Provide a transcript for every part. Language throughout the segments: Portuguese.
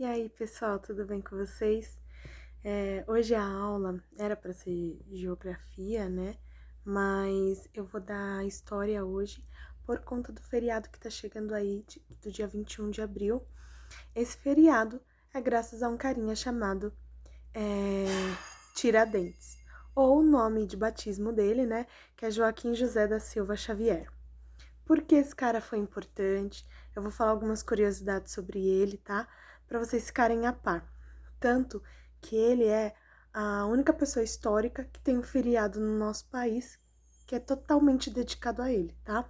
E aí, pessoal, tudo bem com vocês? Hoje a aula era para ser geografia, né? Mas eu vou dar história hoje por conta do feriado que tá chegando aí, do dia 21 de abril. Esse feriado é graças a um carinha chamado é, Tiradentes, ou o nome de batismo dele, né? Que é Joaquim José da Silva Xavier. Por que esse cara foi importante? Eu vou falar algumas curiosidades sobre ele, tá? Para vocês ficarem a par. Tanto que ele é a única pessoa histórica que tem um feriado no nosso país que é totalmente dedicado a ele, tá?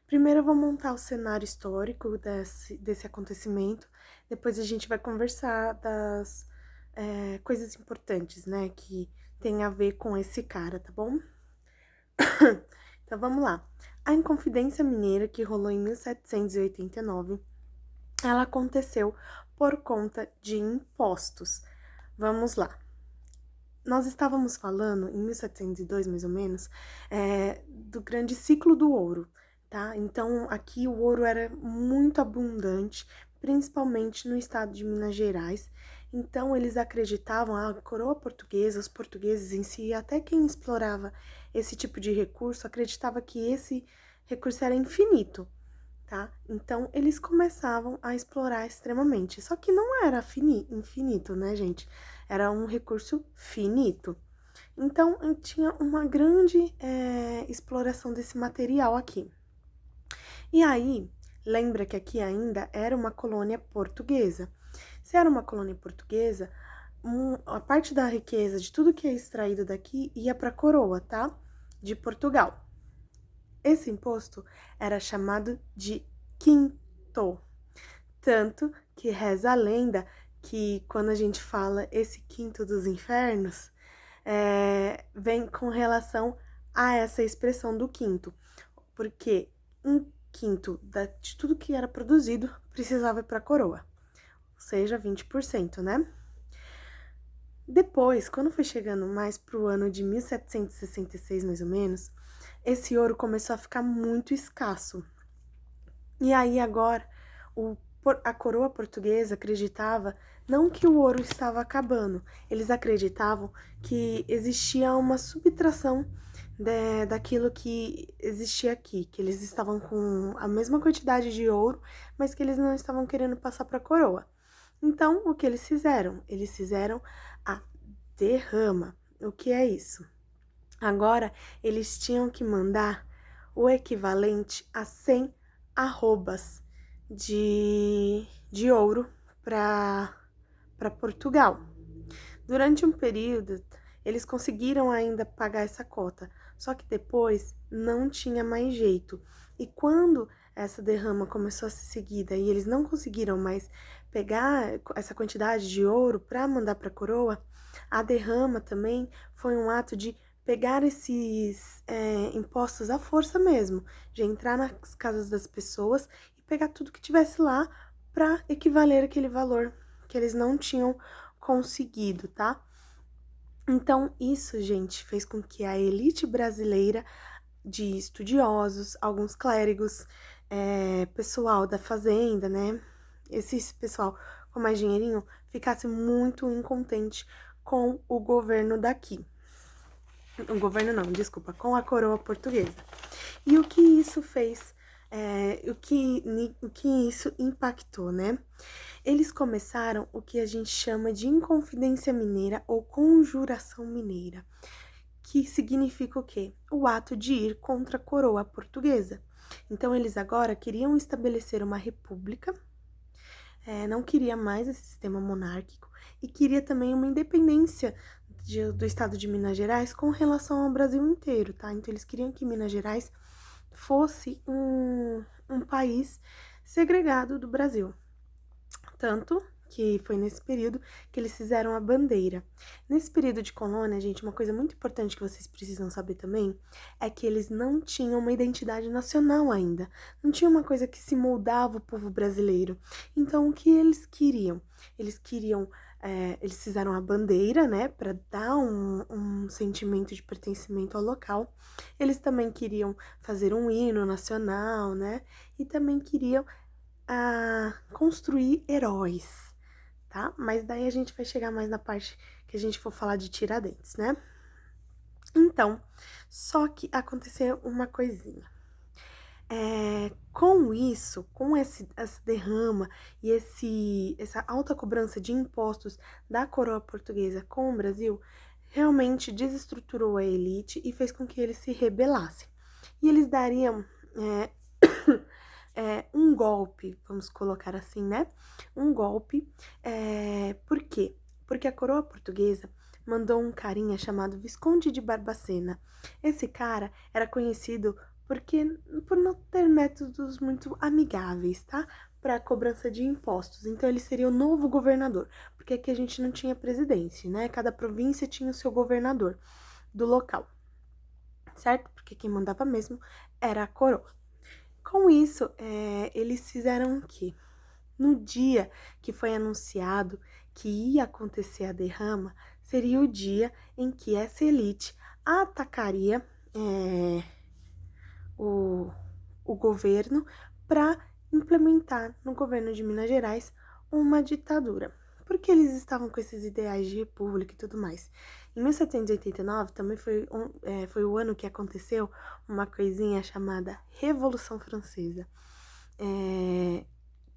Primeiro eu vou montar o cenário histórico desse acontecimento, depois a gente vai conversar das coisas importantes, né, que tem a ver com esse cara, tá bom? Então vamos lá. A Inconfidência Mineira, que rolou em 1789, ela aconteceu por conta de impostos. Vamos lá. Nós estávamos falando, em 1702 mais ou menos, do grande ciclo do ouro, tá? Então aqui o ouro era muito abundante, principalmente no estado de Minas Gerais. Então eles acreditavam, a coroa portuguesa, os portugueses em si, até quem explorava esse tipo de recurso, acreditava que esse recurso era infinito, tá? Então eles começavam a explorar extremamente. Só que não era infinito, né, gente? Era um recurso finito. Então tinha uma grande exploração desse material aqui. E aí, lembra que aqui ainda era uma colônia portuguesa. Se era uma colônia portuguesa, a parte da riqueza de tudo que é extraído daqui ia para a coroa, tá? De Portugal. Esse imposto era chamado de quinto. Tanto que reza a lenda que quando a gente fala esse quinto dos infernos, vem com relação a essa expressão do quinto. Porque um quinto de tudo que era produzido precisava ir para a coroa. Ou seja, 20%, né? Depois, quando foi chegando mais para o ano de 1766, mais ou menos, esse ouro começou a ficar muito escasso. E aí agora a coroa portuguesa acreditava não que o ouro estava acabando, eles acreditavam que existia uma subtração daquilo que existia aqui, que eles estavam com a mesma quantidade de ouro, mas que eles não estavam querendo passar para a coroa. Então, o que eles fizeram? Eles fizeram a derrama. O que é isso? Agora, eles tinham que mandar o equivalente a 100 arrobas de ouro para Portugal. Durante um período, eles conseguiram ainda pagar essa cota, só que depois não tinha mais jeito. E quando essa derrama começou a ser seguida e eles não conseguiram mais pegar essa quantidade de ouro para mandar para a coroa, a derrama também foi um ato de pegar esses impostos à força mesmo, de entrar nas casas das pessoas e pegar tudo que tivesse lá para equivaler aquele valor que eles não tinham conseguido, tá? Então, isso, gente, fez com que a elite brasileira de estudiosos, alguns clérigos, pessoal da fazenda, né? Esse pessoal com mais dinheirinho ficasse muito incontente com o governo daqui. O governo não, desculpa, com a coroa portuguesa. E o que isso fez, o que isso impactou, né? Eles começaram o que a gente chama de Inconfidência Mineira ou Conjuração Mineira, que significa o quê? O ato de ir contra a coroa portuguesa. Então, eles agora queriam estabelecer uma república, não queria mais esse sistema monárquico e queria também uma independência do estado de Minas Gerais com relação ao Brasil inteiro, tá? Então, eles queriam que Minas Gerais fosse um país segregado do Brasil. Tanto que foi nesse período que eles fizeram a bandeira. Nesse período de colônia, gente, uma coisa muito importante que vocês precisam saber também é que eles não tinham uma identidade nacional ainda. Não tinha uma coisa que se moldava o povo brasileiro. Então, o que eles queriam? Eles fizeram a bandeira, né, para dar um sentimento de pertencimento ao local. Eles também queriam fazer um hino nacional, né, e também queriam construir heróis. tá? Mas daí a gente vai chegar mais na parte que a gente for falar de Tiradentes, né? Então, só que aconteceu uma coisinha. Com isso, com essa derrama e essa alta cobrança de impostos da coroa portuguesa com o Brasil, realmente desestruturou a elite e fez com que eles se rebelassem. E eles dariam um golpe, vamos colocar assim, né? Um golpe. Por quê? Porque a coroa portuguesa mandou um carinha chamado Visconde de Barbacena. Esse cara era conhecido por não ter métodos muito amigáveis, tá? Para cobrança de impostos. Então ele seria o novo governador, porque aqui a gente não tinha presidente, né? Cada província tinha o seu governador do local, certo? Porque quem mandava mesmo era a coroa. Com isso, eles fizeram o quê? No dia que foi anunciado que ia acontecer a derrama, seria o dia em que essa elite atacaria o governo para implementar no governo de Minas Gerais uma ditadura. Porque eles estavam com esses ideais de república e tudo mais. Em 1789 também foi o ano que aconteceu uma coisinha chamada Revolução Francesa,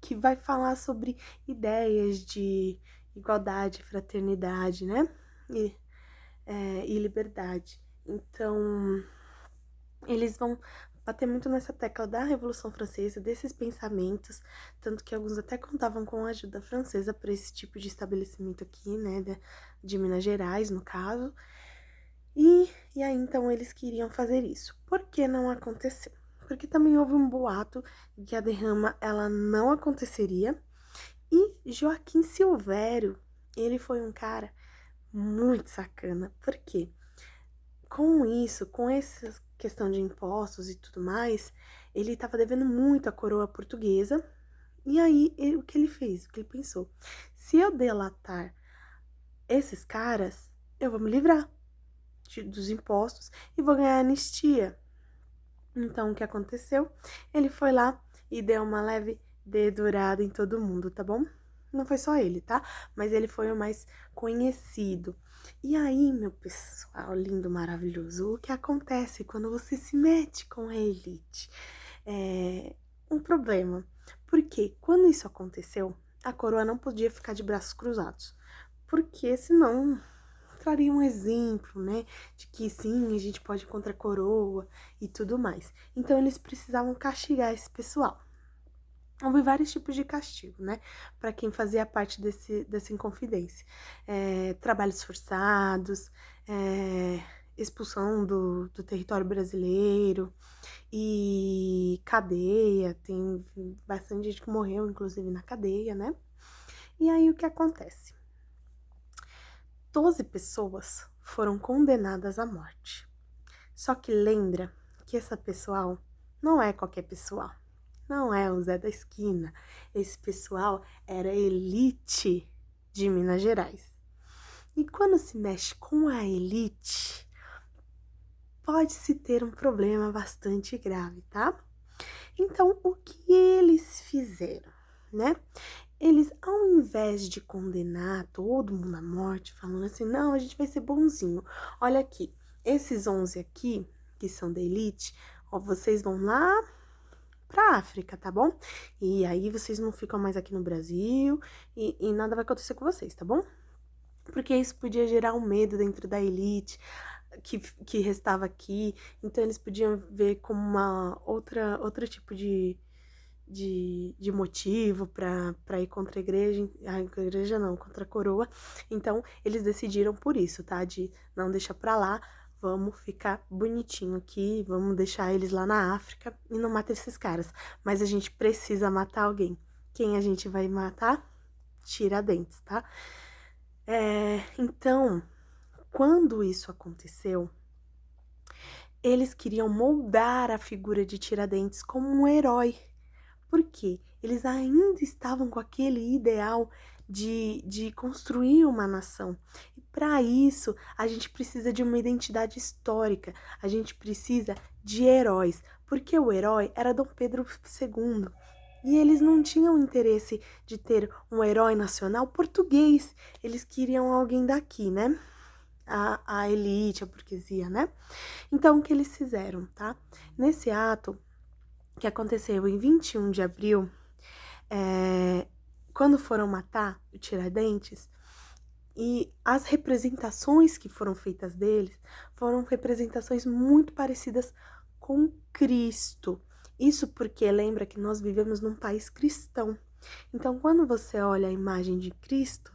que vai falar sobre ideias de igualdade, fraternidade, né? E liberdade. Então, eles vão bater muito nessa tecla da Revolução Francesa, desses pensamentos, tanto que alguns até contavam com a ajuda francesa para esse tipo de estabelecimento aqui, né, de Minas Gerais, no caso. E aí, então, eles queriam fazer isso. Por que não aconteceu? Porque também houve um boato de que a derrama, ela não aconteceria. E Joaquim Silvério, ele foi um cara muito sacana. Por quê? Com isso, com essa questão de impostos e tudo mais, ele estava devendo muito à coroa portuguesa. E aí, o que ele fez? O que ele pensou? Se eu delatar esses caras, eu vou me livrar dos impostos e vou ganhar anistia. Então, o que aconteceu? Ele foi lá e deu uma leve dedurada em todo mundo, tá bom? Não foi só ele, tá? Mas ele foi o mais conhecido. E aí, meu pessoal lindo, maravilhoso, o que acontece quando você se mete com a elite? É um problema. Porque quando isso aconteceu, a coroa não podia ficar de braços cruzados. Porque senão traria um exemplo, né, de que sim, a gente pode ir contra a coroa e tudo mais. Então, eles precisavam castigar esse pessoal. Houve vários tipos de castigo, né, para quem fazia parte dessa inconfidência. Trabalhos forçados, expulsão do território brasileiro e cadeia. Tem bastante gente que morreu, inclusive, na cadeia, né? E aí, o que acontece? 12 pessoas foram condenadas à morte. Só que lembra que esse pessoal não é qualquer pessoal. Não é o Zé da Esquina. Esse pessoal era elite de Minas Gerais. E quando se mexe com a elite, pode-se ter um problema bastante grave, tá? Então, o que eles fizeram, né? Eles, ao invés de condenar todo mundo à morte, falando assim, não, a gente vai ser bonzinho. Olha aqui, esses 11 aqui, que são da elite, ó, vocês vão lá pra África, tá bom? E aí vocês não ficam mais aqui no Brasil e nada vai acontecer com vocês, tá bom? Porque isso podia gerar um medo dentro da elite que restava aqui. Então eles podiam ver como uma outro tipo de motivo para ir contra a igreja não, contra a coroa. Então, eles decidiram por isso, tá? De não deixar pra lá, vamos ficar bonitinho aqui, vamos deixar eles lá na África e não matar esses caras. Mas a gente precisa matar alguém. Quem a gente vai matar? Tiradentes, tá? Então, quando isso aconteceu, eles queriam moldar a figura de Tiradentes como um herói. Por quê? Eles ainda estavam com aquele ideal de construir uma nação. E para isso, a gente precisa de uma identidade histórica, a gente precisa de heróis, porque o herói era Dom Pedro II. E eles não tinham interesse de ter um herói nacional português. Eles queriam alguém daqui, né? A elite, a burguesia, né? Então, o que eles fizeram, tá? Nesse ato, que aconteceu em 21 de abril, quando foram matar o Tiradentes, e as representações que foram feitas deles foram representações muito parecidas com Cristo. Isso porque lembra que nós vivemos num país cristão. Então, quando você olha a imagem de Cristo,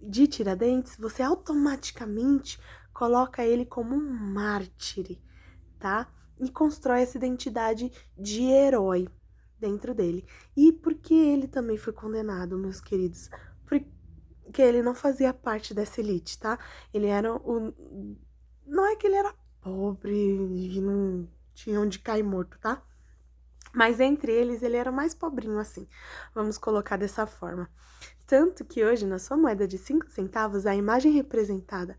de Tiradentes, você automaticamente coloca ele como um mártir, tá? E constrói essa identidade de herói dentro dele. E por que ele também foi condenado, meus queridos? Porque ele não fazia parte dessa elite, tá? Ele era o... Não é que ele era pobre e não tinha onde cair morto, tá? Mas entre eles, ele era mais pobrinho assim. Vamos colocar dessa forma. Tanto que hoje, na sua moeda de 5 centavos, a imagem representada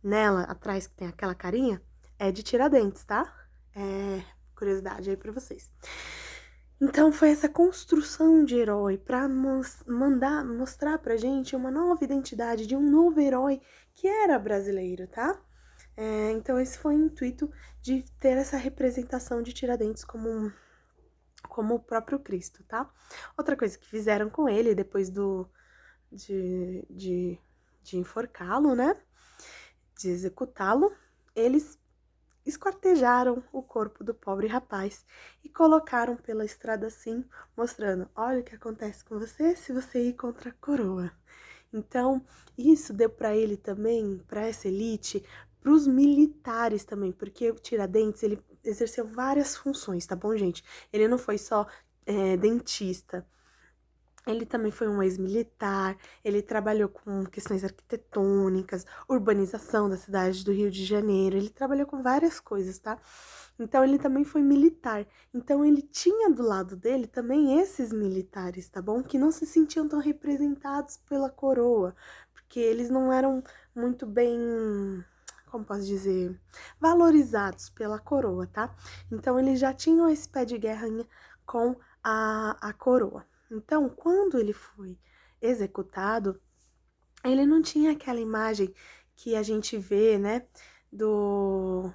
nela, atrás, que tem aquela carinha, é de Tiradentes, tá? É curiosidade aí pra vocês. Então, foi essa construção de herói pra mostrar pra gente uma nova identidade de um novo herói que era brasileiro, tá? Então, esse foi o intuito de ter essa representação de Tiradentes como o próprio Cristo, tá? Outra coisa que fizeram com ele depois de enforcá-lo, né? De executá-lo, eles esquartejaram o corpo do pobre rapaz e colocaram pela estrada assim, mostrando: olha o que acontece com você se você ir contra a coroa. Então, isso deu para ele também, para essa elite, para os militares também, porque o Tiradentes, ele exerceu várias funções, tá bom, gente? Ele não foi só dentista. Ele também foi um ex-militar, ele trabalhou com questões arquitetônicas, urbanização da cidade do Rio de Janeiro, ele trabalhou com várias coisas, tá? Então, ele também foi militar. Então, ele tinha do lado dele também esses militares, tá bom? Que não se sentiam tão representados pela coroa, porque eles não eram muito bem, como posso dizer, valorizados pela coroa, tá? Então, eles já tinham esse pé de guerra com a coroa. Então, quando ele foi executado, ele não tinha aquela imagem que a gente vê, né, do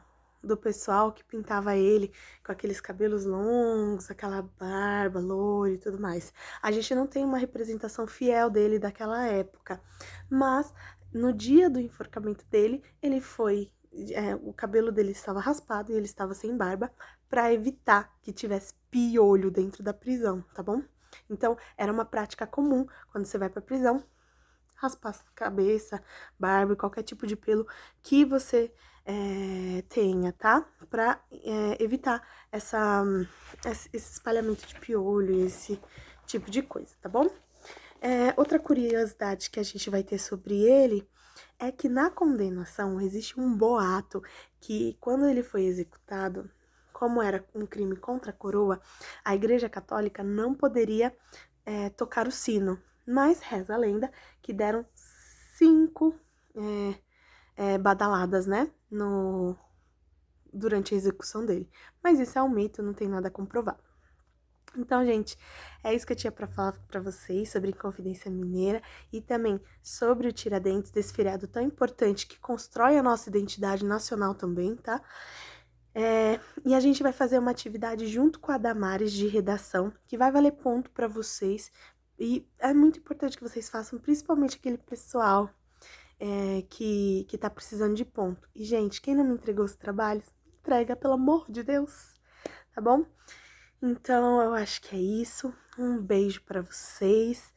pessoal que pintava ele com aqueles cabelos longos, aquela barba loira e tudo mais. A gente não tem uma representação fiel dele daquela época, mas no dia do enforcamento dele, ele foi... o cabelo dele estava raspado e ele estava sem barba para evitar que tivesse piolho dentro da prisão, tá bom? Então, era uma prática comum quando você vai pra prisão, raspar a cabeça, barba e qualquer tipo de pelo que você tenha, tá? Pra evitar esse espalhamento de piolho, esse tipo de coisa, tá bom? Outra curiosidade que a gente vai ter sobre ele é que na condenação existe um boato que quando ele foi executado, como era um crime contra a coroa, a Igreja Católica não poderia tocar o sino. Mas reza a lenda que deram 5 badaladas, né? Durante a execução dele. Mas isso é um mito, não tem nada comprovado. Então, gente, é isso que eu tinha para falar para vocês sobre Inconfidência Mineira e também sobre o Tiradentes, desse feriado tão importante que constrói a nossa identidade nacional também, tá? E a gente vai fazer uma atividade junto com a Damares de redação, que vai valer ponto para vocês. E é muito importante que vocês façam, principalmente aquele pessoal que tá precisando de ponto. E, gente, quem não me entregou os trabalhos, entrega, pelo amor de Deus, tá bom? Então, eu acho que é isso. Um beijo para vocês.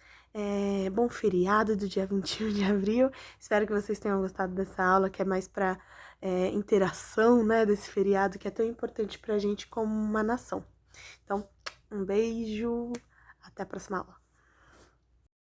Bom feriado do dia 21 de abril. Espero que vocês tenham gostado dessa aula, que é mais para interação, né, desse feriado que é tão importante pra gente como uma nação. Então, um beijo. Até a próxima aula.